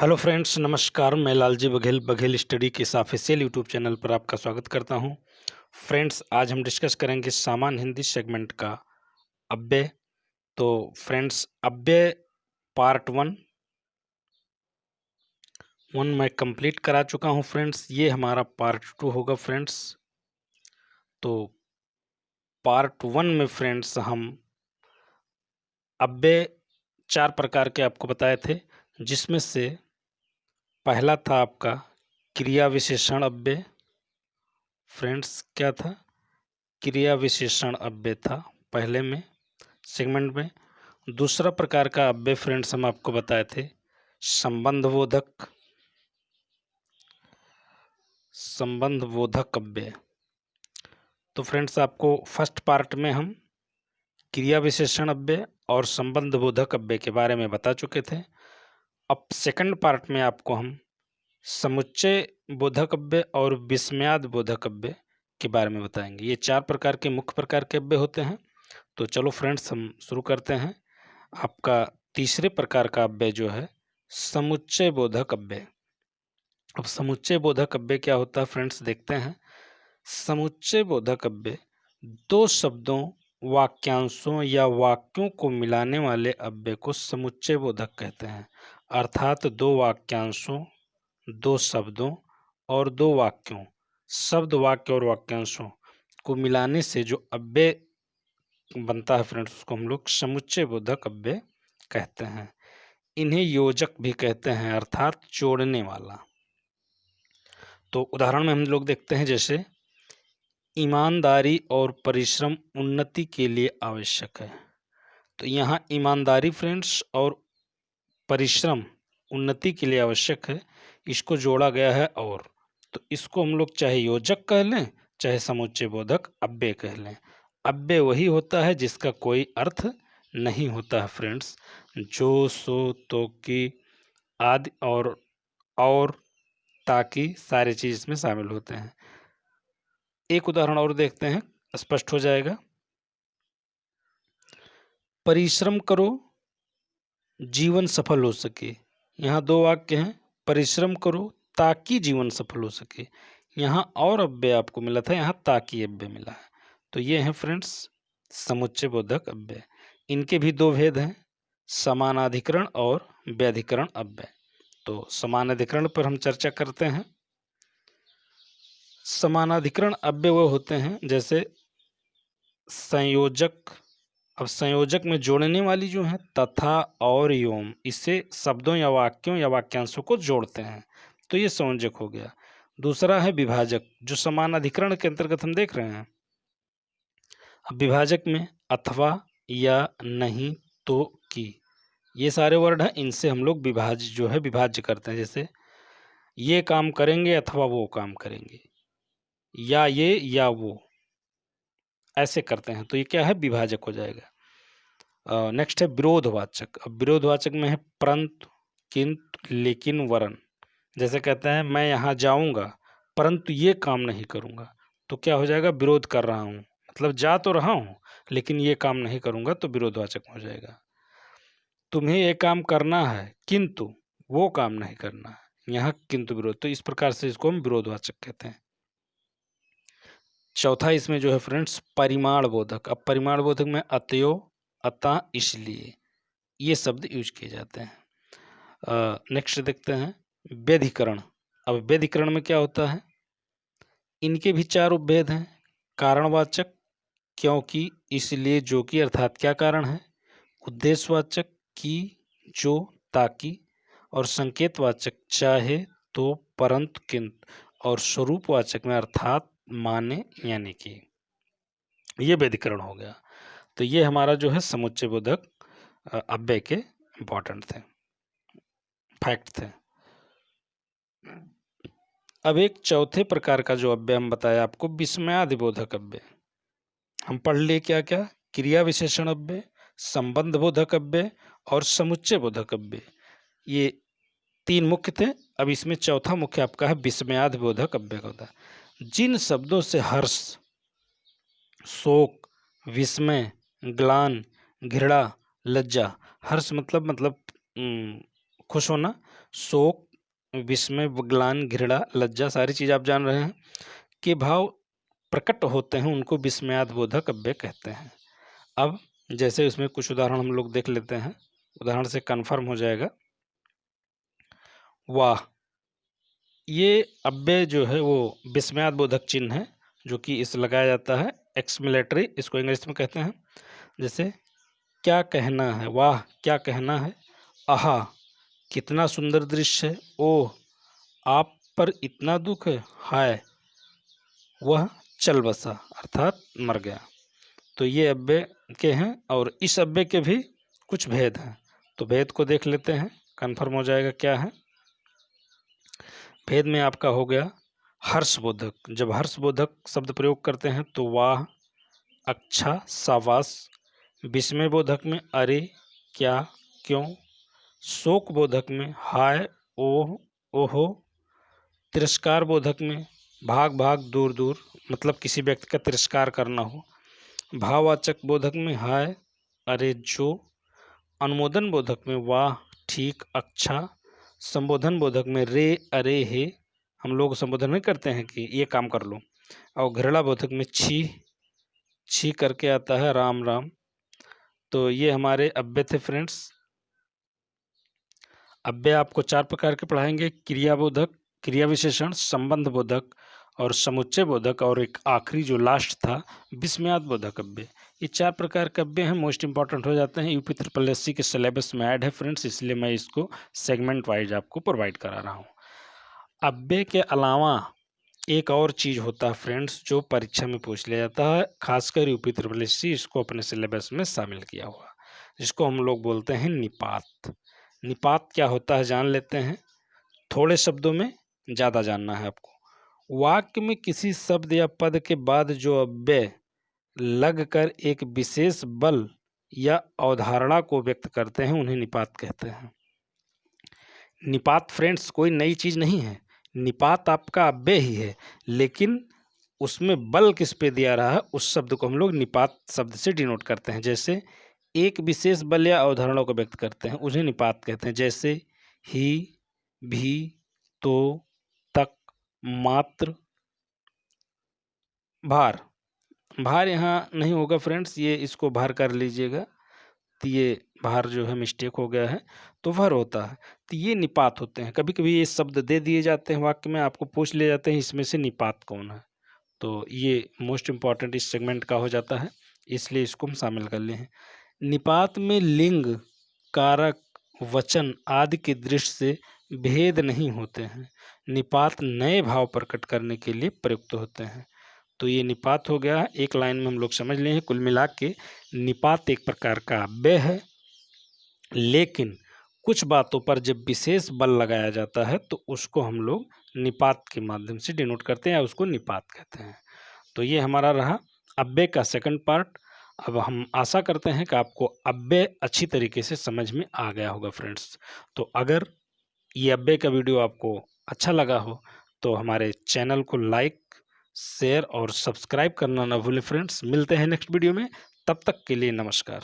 Hello friends, नमस्कार। मैं Lalji Baghel Baghel study के इस ऑफिशियल यूट्यूब चैनल पर आपका स्वागत करता हूं। फ्रेंड्स, आज हम डिस्कस करेंगे सामान्य हिंदी सेगमेंट का अव्यय। तो फ्रेंड्स, अव्यय पार्ट वन मैं कंप्लीट करा चुका हूं। फ्रेंड्स, ये हमारा पार्ट 2 होगा। फ्रेंड्स, तो पार्ट 1 में फ्रेंड्स हम अव्यय 4 प्रकार के आपको बताए थे, जिसमें से पहला था आपका क्रिया विशेषण अव्यय। फ्रेंड्स, क्या था? क्रिया विशेषण अव्यय था पहले में सेगमेंट में। दूसरा प्रकार का अव्यय फ्रेंड्स हम आपको बताए थे संबंध बोधक अव्यय। तो फ्रेंड्स, आपको फर्स्ट पार्ट में हम क्रिया विशेषण अव्यय और संबंध बोधक अव्यय के बारे में बता चुके थे। अब सेकंड पार्ट में आपको हम समुच्चय बोधक अव्यय और विस्मयाद बोधक अव्यय के बारे में बताएंगे। ये 4 प्रकार के मुख्य प्रकार के अव्यय होते हैं। तो चलो फ्रेंड्स, हम शुरू करते हैं। आपका तीसरे प्रकार का अव्यय जो है समुच्चय बोधक अव्यय। अब समुच्चय बोधक अव्यय क्या होता है फ्रेंड्स, देखते हैं। समुच्चय बोधक अव्यय दो शब्दों, वाक्यांशों या वाक्यों को मिलाने वाले अव्यय को समुच्चय बोधक कहते हैं। अर्थात दो वाक्यांशों, दो शब्दों और दो वाक्यों, शब्द, वाक्य और वाक्यांशों को मिलाने से जो अव्यय बनता है फ्रेंड्स, उसको हम लोग समुच्चय बोधक अव्यय कहते हैं। इन्हें योजक भी कहते हैं, अर्थात जोड़ने वाला। तो उदाहरण में हम लोग देखते हैं, जैसे ईमानदारी और परिश्रम उन्नति के लिए आवश्यक है। तो यहाँ ईमानदारी फ्रेंड्स और परिश्रम उन्नति के लिए आवश्यक है, इसको जोड़ा गया है। और तो इसको हम लोग चाहे योजक कह लें, चाहे समुच्चय बोधक अव्यय कह लें। अव्यय वही होता है जिसका कोई अर्थ नहीं होता है फ्रेंड्स। जो, सो, तो, की आदि और ताकि सारे चीज इसमें शामिल होते हैं। एक उदाहरण और देखते हैं, स्पष्ट हो जाएगा। परिश्रम करो, जीवन सफल हो सके। यहाँ दो वाक्य हैं। परिश्रम करो ताकि जीवन सफल हो सके। यहाँ और अव्यय आपको मिला था, यहाँ ताकि अव्यय मिला है। तो ये हैं फ्रेंड्स समुच्चय बोधक अव्यय। इनके भी दो भेद हैं, समानाधिकरण और व्याधिकरण अव्यय। तो समानाधिकरण पर हम चर्चा करते हैं। समानाधिकरण अव्यय वो होते हैं जैसे संयोजक। अब संयोजक में जोड़ने वाली जो है तथा और एवं, इससे शब्दों या वाक्यों या वाक्यांशों को जोड़ते हैं, तो ये संयोजक हो गया। दूसरा है विभाजक, जो समान अधिकरण के अंतर्गत हम देख रहे हैं। अब विभाजक में अथवा, या, नहीं, तो, की, ये सारे वर्ड हैं। इनसे हम लोग विभाज्य करते हैं। जैसे ये काम करेंगे अथवा वो काम करेंगे, या ये या वो, ऐसे करते हैं। तो ये क्या है? विभाजक हो जाएगा। नेक्स्ट है विरोधवाचक। अब विरोधवाचक में है परंतु, किंतु, लेकिन, वरन। जैसे कहते हैं मैं यहाँ जाऊंगा परंतु ये काम नहीं करूंगा, तो क्या हो जाएगा? विरोध कर रहा हूँ, मतलब जा तो रहा हूँ लेकिन ये काम नहीं करूंगा, तो विरोधवाचक हो जाएगा। तुम्हें ये काम करना है किंतु वो काम नहीं करना है, यहाँ किंतु विरोध। तो इस प्रकार से इसको हम विरोधवाचक कहते हैं। चौथा इसमें जो है फ्रेंड्स परिमाण बोधक। अब परिमाण बोधक में अतयो, अतः, इसलिए, ये शब्द यूज किए जाते हैं। नेक्स्ट देखते हैं व्यधिकरण। अब व्यधिकरण में क्या होता है? इनके भी 4 उपभेद हैं। कारणवाचक, क्योंकि, इसलिए, जो कि, अर्थात क्या कारण है। उद्देश्यवाचक, कि, जो, ताकि, और संकेतवाचक, चाहे, तो, परंतु, किंतु, और स्वरूपवाचक में अर्थात, माने, यानी कि। ये व्यधिकरण हो गया। तो ये हमारा जो है समुच्चय बोधक अव्यय के इंपॉर्टेंट थे, फैक्ट थे। अब एक चौथे प्रकार का जो अव्यय हम बताया आपको, विस्मयादि बोधक अव्यय। हम पढ़ लिए क्या क्या? क्रिया विशेषण अव्यय, संबंध बोधक अव्यय और समुच्चय बोधक अव्यय। ये 3 मुख्य थे। अब इसमें चौथा मुख्य आपका है विस्मयादि बोधक अव्यय होता है। जिन शब्दों से हर्ष, शोक, विस्मय, ग्लान, घृणा, लज्जा, हर्ष मतलब खुश होना, शोक, विस्मय, ग्लानि, घृणा, लज्जा, सारी चीज़ आप जान रहे हैं के भाव प्रकट होते हैं, उनको विस्मयादिबोधक काव्य कहते हैं। अब जैसे इसमें कुछ उदाहरण हम लोग देख लेते हैं, उदाहरण से कन्फर्म हो जाएगा। वाह, ये अव्यय जो है वो विस्मयादिबोधक चिन्ह है, जो कि इस लगाया जाता है एक्सक्लेमेटरी, इसको इंग्लिश में कहते हैं। जैसे क्या कहना है, वाह क्या कहना है, आहा कितना सुंदर दृश्य है, ओह आप पर इतना दुख है, हाय वह चल बसा, अर्थात मर गया। तो ये अव्यय के हैं और इस अव्यय के भी कुछ भेद हैं, तो भेद को देख लेते हैं, कन्फर्म हो जाएगा क्या है। भेद में आपका हो गया हर्षबोधक। जब हर्षबोधक शब्द प्रयोग करते हैं तो वाह, अच्छा, शाबाश। विस्मय बोधक में अरे, क्या, क्यों। शोक बोधक में हाय, ओह, ओहो। तिरस्कार बोधक में भाग भाग, दूर दूर, मतलब किसी व्यक्ति का तिरस्कार करना हो। भाववाचक बोधक में हाय, अरे, जो। अनुमोदन बोधक में वाह, ठीक, अच्छा। संबोधन बोधक में रे, अरे, हे। हम लोग संबोधन नहीं करते हैं कि ये काम कर लो। और घृणा बोधक में छी, छी करके आता है राम राम। तो ये हमारे अव्यय थे फ्रेंड्स। अव्यय आपको 4 प्रकार के पढ़ाएंगे: क्रियाबोधक, क्रिया विशेषण, संबंध बोधक और समुच्चय बोधक, और एक आखिरी जो लास्ट था विस्मयादिबोधक अव्यय। ये 4 प्रकार के अव्यय हैं, मोस्ट इंपॉर्टेंट हो जाते हैं, यूपी SSSC के सिलेबस में ऐड है फ्रेंड्स, इसलिए मैं इसको सेगमेंट वाइज आपको प्रोवाइड करा रहा हूँ। अव्यय के अलावा एक और चीज़ होता है फ्रेंड्स, जो परीक्षा में पूछ लिया जाता है, खासकर यूपी SSSC इसको अपने सिलेबस में शामिल किया हुआ, जिसको हम लोग बोलते हैं निपात। निपात क्या होता है जान लेते हैं, थोड़े शब्दों में ज़्यादा जानना है आपको। वाक्य में किसी शब्द या पद के बाद जो अव्यय लगकर एक विशेष बल या अवधारणा को व्यक्त करते हैं उन्हें निपात कहते हैं। निपात फ्रेंड्स कोई नई चीज़ नहीं है, निपात आपका अव्यय ही है, लेकिन उसमें बल किस पे दिया रहा है उस शब्द को हम लोग निपात शब्द से डिनोट करते हैं। जैसे एक विशेष बल या अवधारणा को व्यक्त करते हैं उन्हें निपात कहते हैं। जैसे ही, भी, तो, तक, मात्र। भार, भार यहाँ नहीं होगा फ्रेंड्स, ये इसको भार कर लीजिएगा, तो ये भार जो है मिस्टेक हो गया है, तो भर होता है। तो ये निपात होते हैं। कभी कभी ये शब्द दे दिए जाते हैं वाक्य में, आपको पूछ ले जाते हैं इसमें से निपात कौन है, तो ये मोस्ट इम्पॉर्टेंट इस सेगमेंट का हो जाता है, इसलिए इसको हम शामिल कर लिए हैं। निपात में लिंग, कारक, वचन आदि की दृष्टि से भेद नहीं होते हैं। निपात नए भाव प्रकट करने के लिए प्रयुक्त होते हैं। तो ये निपात हो गया, एक लाइन में हम लोग समझ लिए हैं। कुल मिला के निपात एक प्रकार का अव्यय है, लेकिन कुछ बातों पर जब विशेष बल लगाया जाता है तो उसको हम लोग निपात के माध्यम से डिनोट करते हैं या उसको निपात कहते हैं। तो ये हमारा रहा अव्यय का सेकंड पार्ट। अब हम आशा करते हैं कि आपको अव्यय अच्छी तरीके से समझ में आ गया होगा फ्रेंड्स। तो अगर ये अव्यय का वीडियो आपको अच्छा लगा हो तो हमारे चैनल को लाइक, शेयर और सब्सक्राइब करना ना भूलें फ्रेंड्स। मिलते हैं नेक्स्ट वीडियो में, तब तक के लिए नमस्कार।